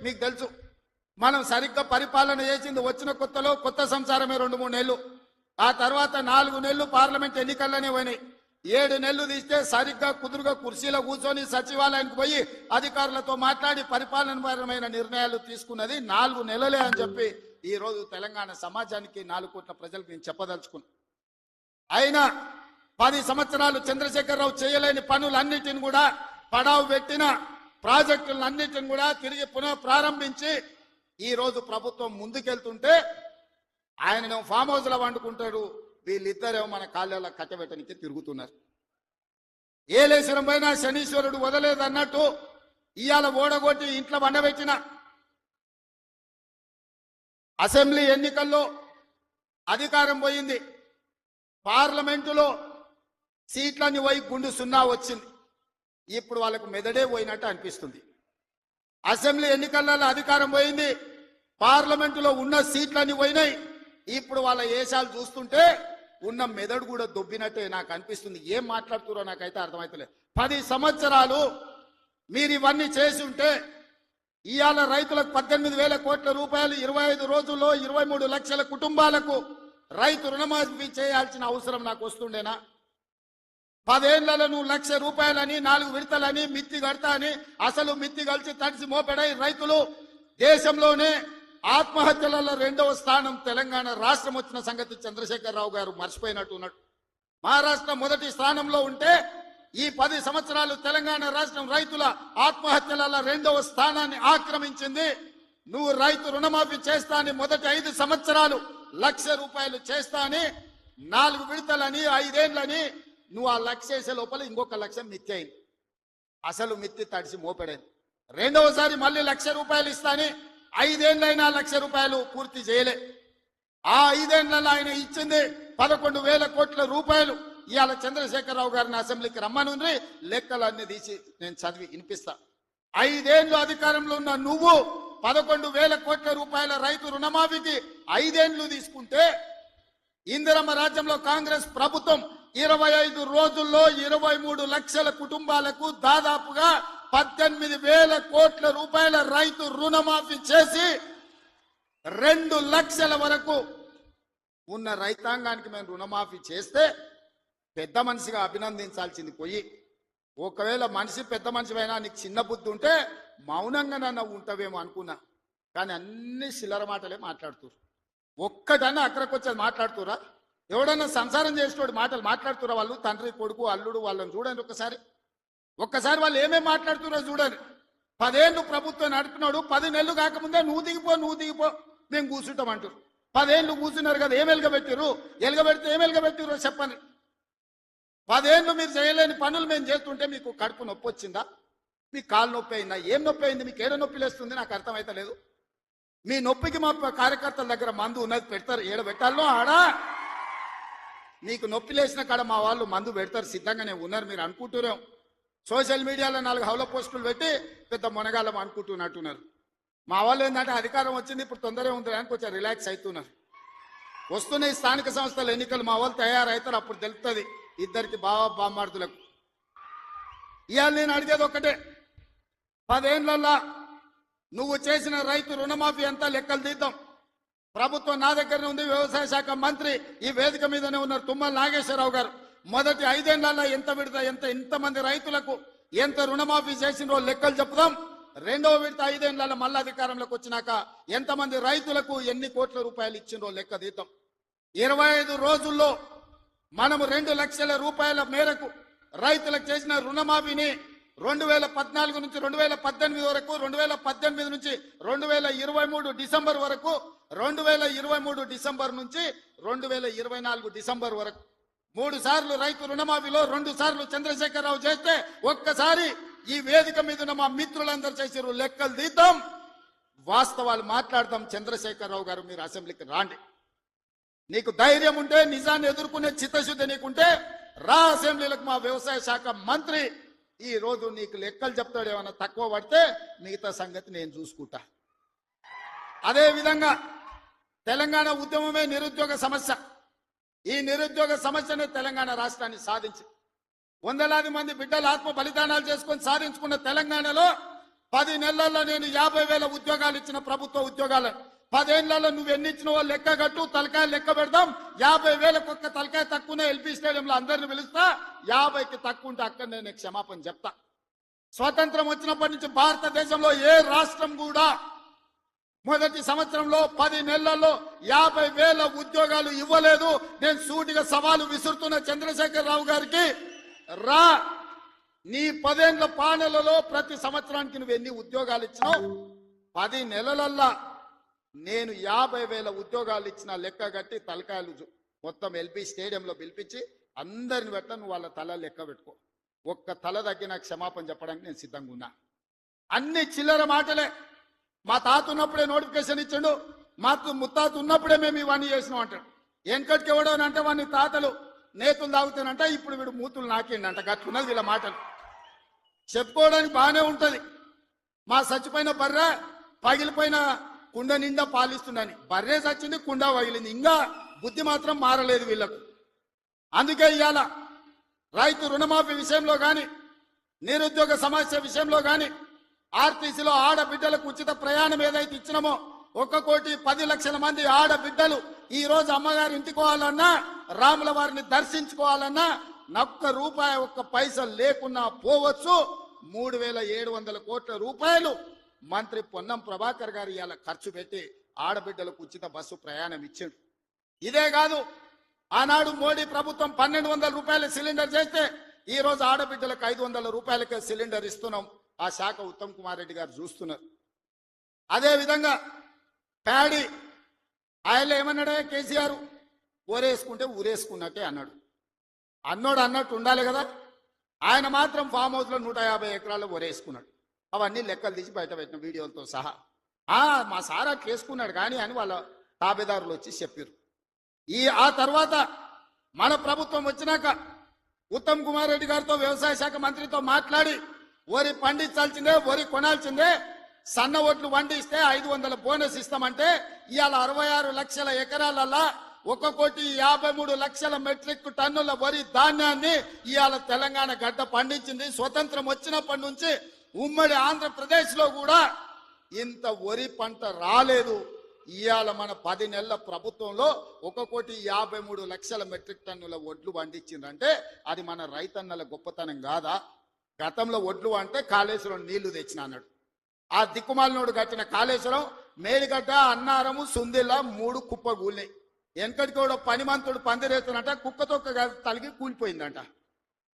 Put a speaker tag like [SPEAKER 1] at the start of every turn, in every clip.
[SPEAKER 1] మీకు తెలుసు. మనం సరిగ్గా పరిపాలన చేసింది వచ్చిన కొత్తలో కొత్త సంసారమే 2-3 నెలలు. ఆ తర్వాత 4 నెలలు పార్లమెంట్ ఎన్నికల్లోనే పోయినాయి. 7 నెలలు తీస్తే సరిగ్గా కుదురుగా కుర్చీలో కూర్చొని సచివాలయానికి పోయి అధికారులతో మాట్లాడి పరిపాలనపరమైన నిర్ణయాలు తీసుకున్నది 4 నెలలే అని చెప్పి ఈ రోజు తెలంగాణ సమాజానికి 4 కోట్ల ప్రజలకు నేను చెప్పదలుచుకున్నా. అయినా 10 సంవత్సరాలు చంద్రశేఖరరావు చేయలేని పనులన్నిటిని కూడా పడావు పెట్టిన ప్రాజెక్టులన్నిటిని కూడా తిరిగి పునః ప్రారంభించి ఈ రోజు ప్రభుత్వం ముందుకెళ్తుంటే ఆయనను ఫామ్ హౌస్ లో వండుకుంటాడు. వీళ్ళిద్దరేమో మన కాళ్ళలో కట్టబెట్టడానికి తిరుగుతున్నారు. ఏలేశ్వరం పైన శనీశ్వరుడు వదలేదన్నట్టు ఇవాళ ఓడగొట్టి ఇంట్లో వండబెట్టిన అసెంబ్లీ ఎన్నికల్లో అధికారం పోయింది. పార్లమెంటులో సీట్లన్నీ పోయి గుండు 0 వచ్చింది. ఇప్పుడు వాళ్ళకు మెదడే పోయినట్టు అనిపిస్తుంది. అసెంబ్లీ ఎన్నికలలో అధికారం పోయింది, పార్లమెంటులో ఉన్న సీట్లన్నీ పోయినాయి. ఇప్పుడు వాళ్ళ ఏషాలు చూస్తుంటే ఉన్న మెదడు కూడా దొబ్బినట్టే నాకు అనిపిస్తుంది. ఏం మాట్లాడుతున్నారో నాకైతే అర్థమైతలేదు. 10 సంవత్సరాలు మీరు ఇవన్నీ చేసి ఉంటే ఇవాళ రైతులకు 18,000 కోట్ల రూపాయలు 25 రోజుల్లో 23 లక్షల కుటుంబాలకు రైతు రుణమాఫీ చేయాల్సిన అవసరం నాకు వస్తుండేనా? 10 ఏళ్లలో నువ్వు 1,00,000 రూపాయలని 4 విడతలని మిత్తి కడతా అని అసలు మిత్తి కలిసి తడిసి మోపెడై రైతులు దేశంలోనే ఆత్మహత్యలలో 2వ స్థానం తెలంగాణ రాష్ట్రం వచ్చిన సంగతి చంద్రశేఖరరావు గారు మర్చిపోయినట్టున్నాడు. మహారాష్ట్ర మొదటి స్థానంలో ఉంటే ఈ 10 సంవత్సరాలు తెలంగాణ రాష్ట్రం రైతుల ఆత్మహత్యలలో 2వ స్థానాన్ని ఆక్రమించింది. నువ్వు రైతు రుణమాఫీ చేస్తా అని మొదటి 5 సంవత్సరాలు 1,00,000 రూపాయలు చేస్తా అని 4 విడతలని 5 ఏళ్లని నువ్వు ఆ 1,00,000 చేసే లోపల ఇంకొక 1,00,000 మిత్తి అయింది. అసలు మిత్తి తడిసి మోపెడైంది. రెండవసారి మళ్ళీ 1,00,000 రూపాయలు ఇస్తాని 5 ఏళ్ళైనా 1,00,000 రూపాయలు పూర్తి చేయలే. ఆ 5 ఏళ్లలో ఆయన ఇచ్చింది 11,000 కోట్ల రూపాయలు. ఇవాళ చంద్రశేఖరరావు గారిని అసెంబ్లీకి రమ్మనుండ్రి, లెక్కలన్నీ తీసి నేను చదివి వినిపిస్తా. 5 ఏళ్ళు అధికారంలో ఉన్న నువ్వు 11,000 కోట్ల రూపాయల రైతు రుణమాఫీకి 5 ఏళ్ళు తీసుకుంటే ఇందిరమ్మ రాజ్యంలో కాంగ్రెస్ ప్రభుత్వం 25 రోజుల్లో 23 లక్షల కుటుంబాలకు దాదాపుగా 18,000 కోట్ల రూపాయల రైతు రుణమాఫీ చేసి 2 లక్షల వరకు ఉన్న రైతాంగానికి మేము రుణమాఫీ చేస్తే పెద్ద మనిషిగా అభినందించాల్సింది పోయి, ఒకవేళ మనిషి పెద్ద మనిషివైనా నీకు చిన్న బుద్ధి ఉంటే మౌనంగా నన్ను ఉంటావేమో అనుకున్నా. కానీ అన్ని చిల్లర మాటలే మాట్లాడుతురు. ఒక్కటన్నా అక్కడికి వచ్చేది మాట్లాడుతురా? ఎవడన్నా సంసారం చేసేవాడు మాటలు మాట్లాడుతురా? వాళ్ళు తండ్రి కొడుకు అల్లుడు వాళ్ళని చూడండి ఒక్కసారి వాళ్ళు ఏమేమి మాట్లాడుతున్నారో చూడండి. 10 ఏళ్ళు ప్రభుత్వం నడిపినాడు, 10 నెలలు కాకముందే నువ్వు దిగిపో మేము కూర్చుంటామంటారు. 10 ఏళ్ళు కూర్చున్నారు కదా, ఏం ఎలగబెట్టారు? ఎలగబెడితే ఏం ఎలగబెట్టారో చెప్పండి. 10 ఏళ్ళు మీరు చేయలేని పనులు మేము చేస్తుంటే మీకు కడుపు నొప్పి వచ్చిందా? మీకు కాలు నొప్పి అయిందా? ఏం నొప్పి అయింది? మీకు ఏడ నొప్పి లేస్తుంది? నాకు అర్థమైతే లేదు. మీ నొప్పికి మా కార్యకర్తల దగ్గర మందు ఉన్నది, పెడతారు. ఏడ పెట్టాలో ఆడా మీకు నొప్పి లేచిన కాడ మా వాళ్ళు మందు పెడతారు, సిద్ధంగానే ఉన్నారు. మీరు అనుకుంటున్నాం సోషల్ మీడియాలో 4 హౌల పోస్టులు పెట్టి పెద్ద మునగాలం అనుకుంటున్నట్టున్నారు. మా వాళ్ళు ఏంటంటే అధికారం వచ్చింది ఇప్పుడు తొందరగా ఉందని కొంచెం రిలాక్స్ అవుతున్నారు. వస్తున్నాయి స్థానిక సంస్థల ఎన్నికలు, మా వాళ్ళు తయారవుతారు, అప్పుడు తెలుస్తుంది ఇద్దరికి బామ్మార్దులకు. ఇవాళ నేను అడిగేది ఒకటే, 10 ఏళ్లలో నువ్వు చేసిన రైతు రుణమాఫీ అంతా లెక్కలు తీద్దాం. ప్రభుత్వం నా దగ్గరనే ఉంది, వ్యవసాయ శాఖ మంత్రి ఈ వేదిక మీదనే ఉన్నారు, తుమ్మల నాగేశ్వరరావు గారు. మొదటి 5 ఏళ్లలో ఎంత విడత ఎంతమంది రైతులకు ఎంత రుణమాఫీ చేసినో లెక్కలు చెప్పుదాం. 2వ విడత 5 ఏళ్లలో మళ్ళీ అధికారంలోకి వచ్చినాక ఎంతమంది రైతులకు ఎన్ని కోట్ల రూపాయలు ఇచ్చిందో లెక్క తీద్దాం. 25 రోజుల్లో మనము 2 లక్షల రూపాయల మేరకు రైతులకు చేసిన రుణమాఫీని 2014 నుంచి 2018 వరకు, 2018 నుంచి 2023 డిసెంబర్ వరకు, 2023 డిసెంబర్ నుంచి 2024 డిసెంబర్ వరకు 3 సార్లు రైతు రుణమాఫీలో 2 సార్లు చంద్రశేఖరరావు చేస్తే ఒక్కసారి ఈ వేదిక మీద ఉన్న మా మిత్రులందరూ చేసారు. లెక్కలు తీద్దాం, వాస్తవాలు మాట్లాడదాం. చంద్రశేఖరరావు గారు మీరు అసెంబ్లీకి రాండి. నీకు ధైర్యం ఉంటే, నిజాన్ని ఎదుర్కొనే చిత్తశుద్ధి నీకుంటే రా అసెంబ్లీలకు. మా వ్యవసాయ శాఖ మంత్రి ఈ రోజు నీకు లెక్కలు చెప్తాడు. ఏమన్నా తక్కువ పడితే మిగతా సంగతి నేను చూసుకుంటా. అదే విధంగా తెలంగాణ ఉద్యమమే నిరుద్యోగ సమస్య. ఈ నిరుద్యోగ సమస్యనే తెలంగాణ రాష్ట్రాన్ని సాధించి 100,000 మంది బిడ్డలు ఆత్మ బలిదానాలు చేసుకొని సాధించుకున్న తెలంగాణలో 10 నెలల్లో నేను 50,000 ఉద్యోగాలు ఇచ్చిన ప్రభుత్వ ఉద్యోగాలను 10 ఏళ్లలో నువ్వు ఎన్ని ఇచ్చినవో లెక్క కట్టు, తలకాయ లెక్క పెడదాం. 50,000 ఒక్క తలకాయ తక్కువనే ఎల్పీ స్టేడియంలో అందరిని పిలుస్తా. 50కి తక్కువ ఉంటే అక్కడ నేను క్షమాపణ చెప్తా. స్వతంత్రం వచ్చినప్పటి నుంచి భారతదేశంలో ఏ రాష్ట్రం కూడా మొదటి సంవత్సరంలో 10 నెలల్లో 50,000 ఉద్యోగాలు ఇవ్వలేదు. నేను సూటిగా సవాలు విసురుతున్న చంద్రశేఖరరావు గారికి, రా నీ 10 ఏళ్ల పాలనలో ప్రతి సంవత్సరానికి నువ్వు ఎన్ని ఉద్యోగాలు ఇచ్చినావు? 10 నెలలల్లా నేను 50,000 ఉద్యోగాలు ఇచ్చిన లెక్క కట్టి తలకాయలు మొత్తం ఎల్పీ స్టేడియంలో పిలిపించి అందరిని పెట్ట నువ్వు వాళ్ళ తల లెక్క పెట్టుకో. ఒక్క తల తగ్గి నాకు క్షమాపణ చెప్పడానికి నేను సిద్ధంగా ఉన్నా. అన్ని చిల్లర మాటలే. మా తాత ఉన్నప్పుడే నోటిఫికేషన్ ఇచ్చిండు, మా ముత్తాత ఉన్నప్పుడే మేము ఇవన్నీ చేసినాం అంటాడు. వెనకటికి ఎవడోనంటే వాడిని తాతలు నేతులు తాగుతానంట, ఇప్పుడు వీడు మూతులు నాకిండంట. గట్టున్నది వీళ్ళ మాటలు చెప్పుకోవడానికి బాగానే ఉంటది. మా చచ్చిపోయిన బర్రె పగిలిపోయిన కుండ నిండా పాలిస్తుందని, బర్రె చచ్చింది, కుండ పగిలింది, ఇంకా బుద్ధి మాత్రం మారలేదు వీళ్లకు. అందుకే ఇవాళ రైతు రుణమాఫీ విషయంలో కానీ, నిరుద్యోగ సమస్య విషయంలో కానీ, ఆర్టీసీలో ఆడబిడ్డలకు ఉచిత ప్రయాణం ఏదైతే ఇచ్చినామో 1,10,00,000 మంది ఆడబిడ్డలు ఈ రోజు అమ్మగారి ఇంటికి పోవాలన్నా, రాముల వారిని దర్శించుకోవాలన్నా ఒక్క రూపాయి ఒక్క పైసలు లేకున్నా పోవచ్చు. 3,700 కోట్ల రూపాయలు మంత్రి పొన్నం ప్రభాకర్ గారు ఇవాళ ఖర్చు పెట్టి ఆడబిడ్డలకు ఉచిత బస్సు ప్రయాణం ఇచ్చిండు. ఇదే కాదు, ఆనాడు మోడీ ప్రభుత్వం 1,200 రూపాయల సిలిండర్ చేస్తే ఈ రోజు ఆడబిడ్డలకు 500 రూపాయలకే సిలిండర్ ఇస్తున్నాం. ఆ శాఖ ఉత్తమ్ కుమార్ రెడ్డి గారు చూస్తున్నారు. అదే విధంగా ప్యాడీ ఆయన ఏమన్నాడే కేసీఆర్, ఊరేసుకుంటే ఊరేసుకున్నట్టే అన్నాడు. అన్నోడు అన్నట్టు ఉండాలి కదా. ఆయన మాత్రం ఫామ్ హౌస్ లో 150 ఎకరాలు ఊరేసుకున్నాడు. అవన్నీ లెక్కలు తీసి బయట పెట్టిన వీడియోలతో సహా. మా సార్ అట్లా వేసుకున్నాడు కానీ అని వాళ్ళ తాబేదారులు వచ్చి చెప్పారు. ఆ తర్వాత మన ప్రభుత్వం వచ్చినాక ఉత్తమ్ కుమార్ రెడ్డి గారితో వ్యవసాయ శాఖ మంత్రితో మాట్లాడి వరి పండించాల్సిందే, వరి కొనాల్సిందే, సన్న ఓట్లు వండిస్తే 500 బోనస్ ఇస్తామంటే ఇవాళ 66 లక్షల ఎకరాలల్లా 1,53,00,000 మెట్రిక్ టన్నుల వరి ధాన్యాన్ని ఇవాళ తెలంగాణ గడ్డ పండించింది. స్వతంత్రం వచ్చినప్పటి నుంచి ఉమ్మడి ఆంధ్రప్రదేశ్ లో కూడా ఇంత వరి పంట రాలేదు. ఇవాళ మన 10 నెలల ప్రభుత్వంలో 1,53,00,000 మెట్రిక్ టన్నుల వడ్లు పండించిందంటే అది మన రైతన్నల గొప్పతనం కాదా? గతంలో వడ్లు అంటే కాళేశ్వరం నీళ్లు తెచ్చిన అన్నాడు. ఆ దిక్కుమాలినోడు కట్టిన కాళేశ్వరం మేడిగడ్డ, అన్నారము, సుందిల్ల 3 కుప్ప కూలినాయి. వెనకటికి కూడా పనిమంతుడు పందిరేస్తున్నట్ట కుక్కతొక్క తలిగి కూలిపోయిందంట.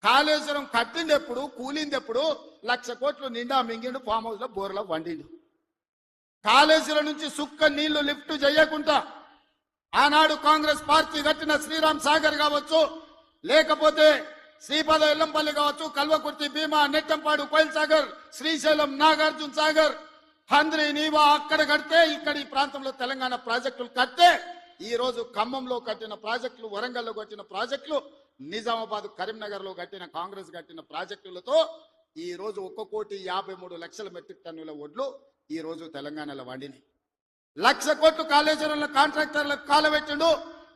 [SPEAKER 1] కాళేశ్వరం కట్టింది ఎప్పుడు, కూలింది ఎప్పుడు? 1,00,000 కోట్లు నిండా మింగిండు, ఫామ్ హౌస్ లో బోర్లో వండిండు. కాళేశ్వరం నుంచి సుక్క నీళ్లు లిఫ్ట్ చేయకుండా ఆనాడు కాంగ్రెస్ పార్టీ కట్టిన శ్రీరామ్ సాగర్ కావచ్చు, లేకపోతే శ్రీపాద ఎల్లంపల్లి కావచ్చు, కల్వకుర్తి, భీమా, నెట్టంపాడు, కోయిల్ సాగర్, శ్రీశైలం, నాగార్జున సాగర్, హంద్రి, నీవా అక్కడ కడితే ఇక్కడ ఈ ప్రాంతంలో తెలంగాణ ప్రాజెక్టులు కట్టే ఈ రోజు ఖమ్మంలో కట్టిన ప్రాజెక్టులు, వరంగల్లో కట్టిన ప్రాజెక్టులు, నిజామాబాద్, కరీంనగర్ లో కట్టిన కాంగ్రెస్ కట్టిన ప్రాజెక్టులతో ఈ రోజు 1,53,00,000 మెట్రిక్ టన్నుల వడ్లు ఈ రోజు తెలంగాణలో వండినాయి. 1,00,000 కోట్లు కాళేశ్వరంలో కాంట్రాక్టర్లకు కాలబెట్టిండు.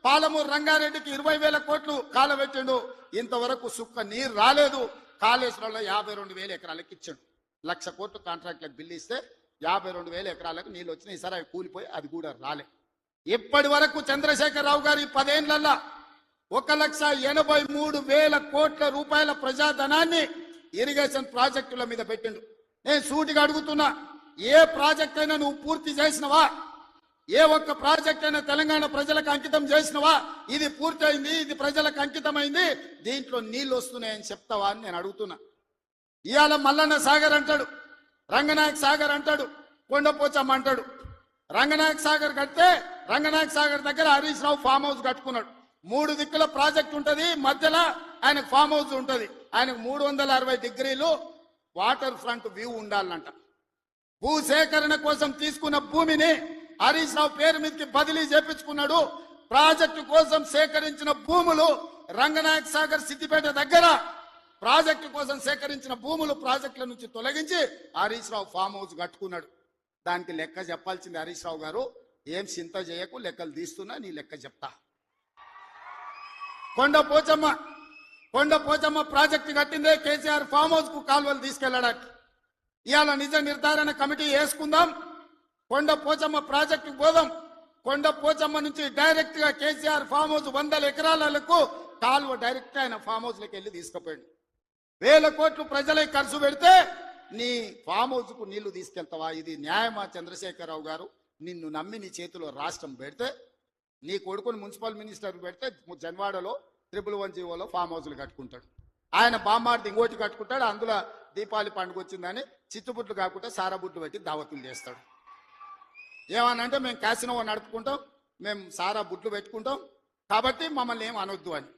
[SPEAKER 1] పాలమూరు రంగారెడ్డికి 20,000 కోట్లు కాలబెట్టిండు. ఇంతవరకు సుక్క నీరు రాలేదు. కాళేశ్వరంలో 52,000 ఎకరాలకు ఇచ్చాడు. 1,00,000 కోట్లు కాంట్రాక్టులకు బిల్లు ఇస్తే 52,000 ఎకరాలకు నీళ్ళు వచ్చినాయి. ఈసారి అవి కూలిపోయి అది కూడా రాలే. ఇప్పటి వరకు చంద్రశేఖరరావు గారి 10 ఏళ్లలో 1,83,000 కోట్ల రూపాయల ప్రజాధనాన్ని ఇరిగేషన్ ప్రాజెక్టుల మీద పెట్టిండు. నేను సూటిగా అడుగుతున్నా, ఏ ప్రాజెక్ట్ అయినా నువ్వు పూర్తి చేసినవా? ఏ ఒక్క ప్రాజెక్ట్ అయినా తెలంగాణ ప్రజలకు అంకితం చేసినవా? ఇది పూర్తయింది, ఇది ప్రజలకు అంకితమైంది, దీంట్లో నీళ్లు వస్తున్నాయని చెప్తావా అని నేను అడుగుతున్నా. ఇవాళ మల్లన్న సాగర్ అంటాడు, రంగనాయక్ సాగర్ అంటాడు, కొండపోచమ్మ అంటాడు. రంగనాయక్ సాగర్ కడితే రంగనాయక్ సాగర్ దగ్గర హరీష్ రావు ఫామ్ హౌస్ కట్టుకున్నాడు. 3 దిక్కుల ప్రాజెక్ట్ ఉంటది, మధ్యలో ఆయనకు ఫామ్ హౌస్ ఉంటది. ఆయనకు 360 డిగ్రీలు వాటర్ ఫ్రంట్ వ్యూ ఉండాలంట. భూసేకరణ కోసం తీసుకున్న భూమిని హరీష్ రావు పేరు మీదకి బదిలీ చేపించుకున్నాడు. ప్రాజెక్టు కోసం సేకరించిన భూములు రంగనాయక్ సాగర్, సిద్దిపేట దగ్గర ప్రాజెక్టు కోసం సేకరించిన భూములు ప్రాజెక్టుల నుంచి తొలగించి హరీష్ రావు ఫామ్ హౌస్ కట్టుకున్నాడు. దానికి లెక్క చెప్పాల్సింది హరీష్ రావు గారు. ఏం చింత చేయకు, లెక్కలు తీస్తున్నా, నీ లెక్క చెప్తా. కొండ పోచమ్మ ప్రాజెక్టు కట్టిందే కేసీఆర్ ఫామ్ హౌస్ కు కాలువలు తీసుకెళ్లడానికి. ఇవాళ నిజ నిర్ధారణ కమిటీ వేసుకుందాం, కొండ పోచమ్మ ప్రాజెక్టుకు పోదాం. కొండ పోచమ్మ నుంచి డైరెక్ట్ గా కేసీఆర్ ఫామ్ హౌస్ 100 ఎకరాలకు కాలువ డైరెక్ట్ ఆయన ఫామ్ హౌస్ లోకి వెళ్ళి తీసుకుపోయాడు. 1000 కోట్లు ప్రజలే ఖర్చు పెడితే నీ ఫామ్ హౌస్ కు నీళ్లు తీసుకెళ్తావా? ఇది న్యాయమా? చంద్రశేఖరరావు గారు, నిన్ను నమ్మి నీ చేతిలో రాష్ట్రం పెడితే, నీ కొడుకుని మున్సిపల్ మినిస్టర్ పెడితే జన్వాడలో 111 ఫామ్ హౌస్లు కట్టుకుంటాడు. ఆయన బామ్మార్ది ఇంకోటి కట్టుకుంటాడు. అందులో దీపావళి పండుగ వచ్చిందని చిచ్చుబుట్లు కాకుండా సారాబుట్లు పెట్టి దావతులు చేస్తాడు. ఏమనంటే మేము క్యాసినో నడుపుకుంటాం, మేము సారా బుట్లు పెట్టుకుంటాం, కాబట్టి మమ్మల్ని ఏం అనొద్దు అని.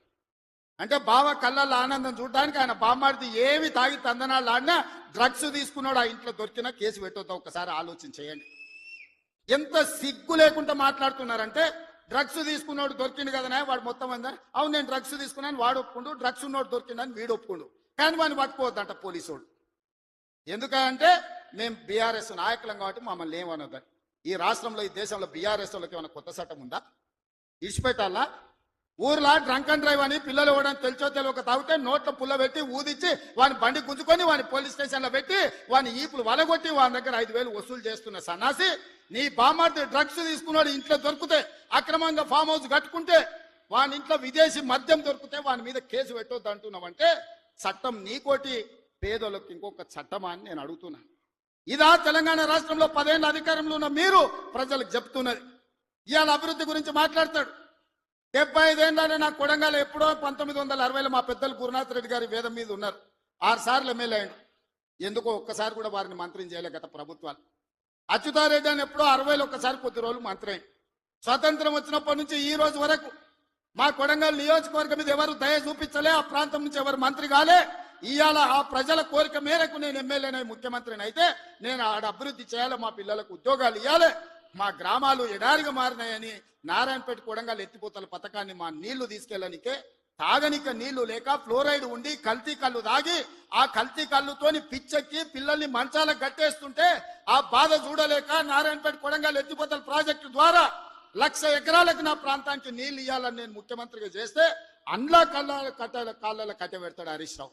[SPEAKER 1] అంటే బావ కళ్ళల్లో ఆనందం చూడడానికి ఆయన బామ్మార్ది ఏమి తాగి తందనాళ్ళు ఆడినా డ్రగ్స్ తీసుకున్నాడు ఆ ఇంట్లో దొరికినా కేసు పెట్టొద్దా? ఒకసారి ఆలోచన చేయండి. ఎంత సిగ్గు లేకుండా మాట్లాడుతున్నారంటే, డ్రగ్స్ తీసుకున్నాడు దొరికింది కదనే వాడు మొత్తం అందరు, అవును నేను డ్రగ్స్ తీసుకున్నాను వాడు ఒప్పుకుండు, డ్రగ్స్ ఉన్నోడు దొరికిందని వీడు ఒప్పుకుండు, కానీ వాడిని పట్టుకోవద్దంట పోలీసు. ఎందుకంటే మేము బీఆర్ఎస్ నాయకులం కాబట్టి మమ్మల్ని ఏమనొద్దని. ఈ రాష్ట్రంలో ఈ దేశంలో బీఆర్ఎస్ వాళ్ళకి ఏమైనా కొత్త చట్టం ఉందా? ఇడిచిపెట్టాలా? ఊర్లో డ్రంక్ అండ్ డ్రైవ్ అని పిల్లలు ఇవ్వడం తెలిసో తెలియక తాగితే నోట్ల పుల్ల పెట్టి ఊదిచ్చి వాని బండి గుంజుకొని వాని పోలీస్ స్టేషన్లో పెట్టి వాని ఈపులు వలగొట్టి వాని దగ్గర 5,000 వసూలు చేస్తున్న సన్నాసి, నీ బామార్ది డ్రగ్స్ తీసుకున్నాడు ఇంట్లో దొరికితే, అక్రమంగా ఫామ్ హౌస్ కట్టుకుంటే, వాని ఇంట్లో విదేశీ మద్యం దొరికితే వాని మీద కేసు పెట్టొద్దు అంటున్నావంటే చట్టం నీకోటి పేదోళ్ళకి ఇంకొక చట్టమా అని నేను అడుగుతున్నాను. ఇదా తెలంగాణ రాష్ట్రంలో 10 ఏళ్ల అధికారంలో ఉన్న మీరు ప్రజలకు చెప్తున్నది? ఇవాళ అభివృద్ధి గురించి మాట్లాడతాడు. 75 ఏళ్ళనే నా కొడంగల్ ఎప్పుడో 1960లో మా పెద్దలు గురునాథ్ రెడ్డి గారి వేదం మీద ఉన్నారు. 6 సార్లు ఎమ్మెల్యే అయ్యాడు. ఎందుకో ఒక్కసారి కూడా వారిని మంత్రిని చేయలే గత ప్రభుత్వాలు. అచ్యుతారెడ్డి అని ఎప్పుడో 60లో ఒక్కసారి కొద్ది రోజులు మంత్రి అయ్యాడు. స్వతంత్రం వచ్చినప్పటి నుంచి ఈ రోజు వరకు మా కొడంగల్ నియోజకవర్గం మీద ఎవరు దయ చూపించలే, ఆ ప్రాంతం నుంచి ఎవరు మంత్రి కాలే. ఇవాళ ఆ ప్రజల కోరిక మేరకు నేను ఎమ్మెల్యేనై ముఖ్యమంత్రిని అయితే నేను ఆడ అభివృద్ధి చేయాలి, మా పిల్లలకు ఉద్యోగాలు ఇవ్వాలి, మా గ్రామాలు ఎడారిగా మారినాయని నారాయణపేట కొడంగల్ ఎత్తిపోతల పథకాన్ని మా నీళ్లు తీసుకెళ్ళనికే తాగనిక నీళ్లు లేక ఫ్లోరైడ్ ఉండి కల్తీ కళ్ళు తాగి ఆ కల్తీ కళ్ళుతోని పిచ్చెక్కి పిల్లల్ని మంచాలకు గట్టేస్తుంటే ఆ బాధ చూడలేక నారాయణపేట కొడంగల్ ఎత్తిపోతల ప్రాజెక్టు ద్వారా 1,00,000 ఎకరాలకు నా ప్రాంతానికి నీళ్లు ఇవ్వాలని నేను ముఖ్యమంత్రిగా చేస్తే అండ్లా కాళ్ళ కట్టెల కాళ్ళ కట్టె పెడతాడు హరీష్ రావు.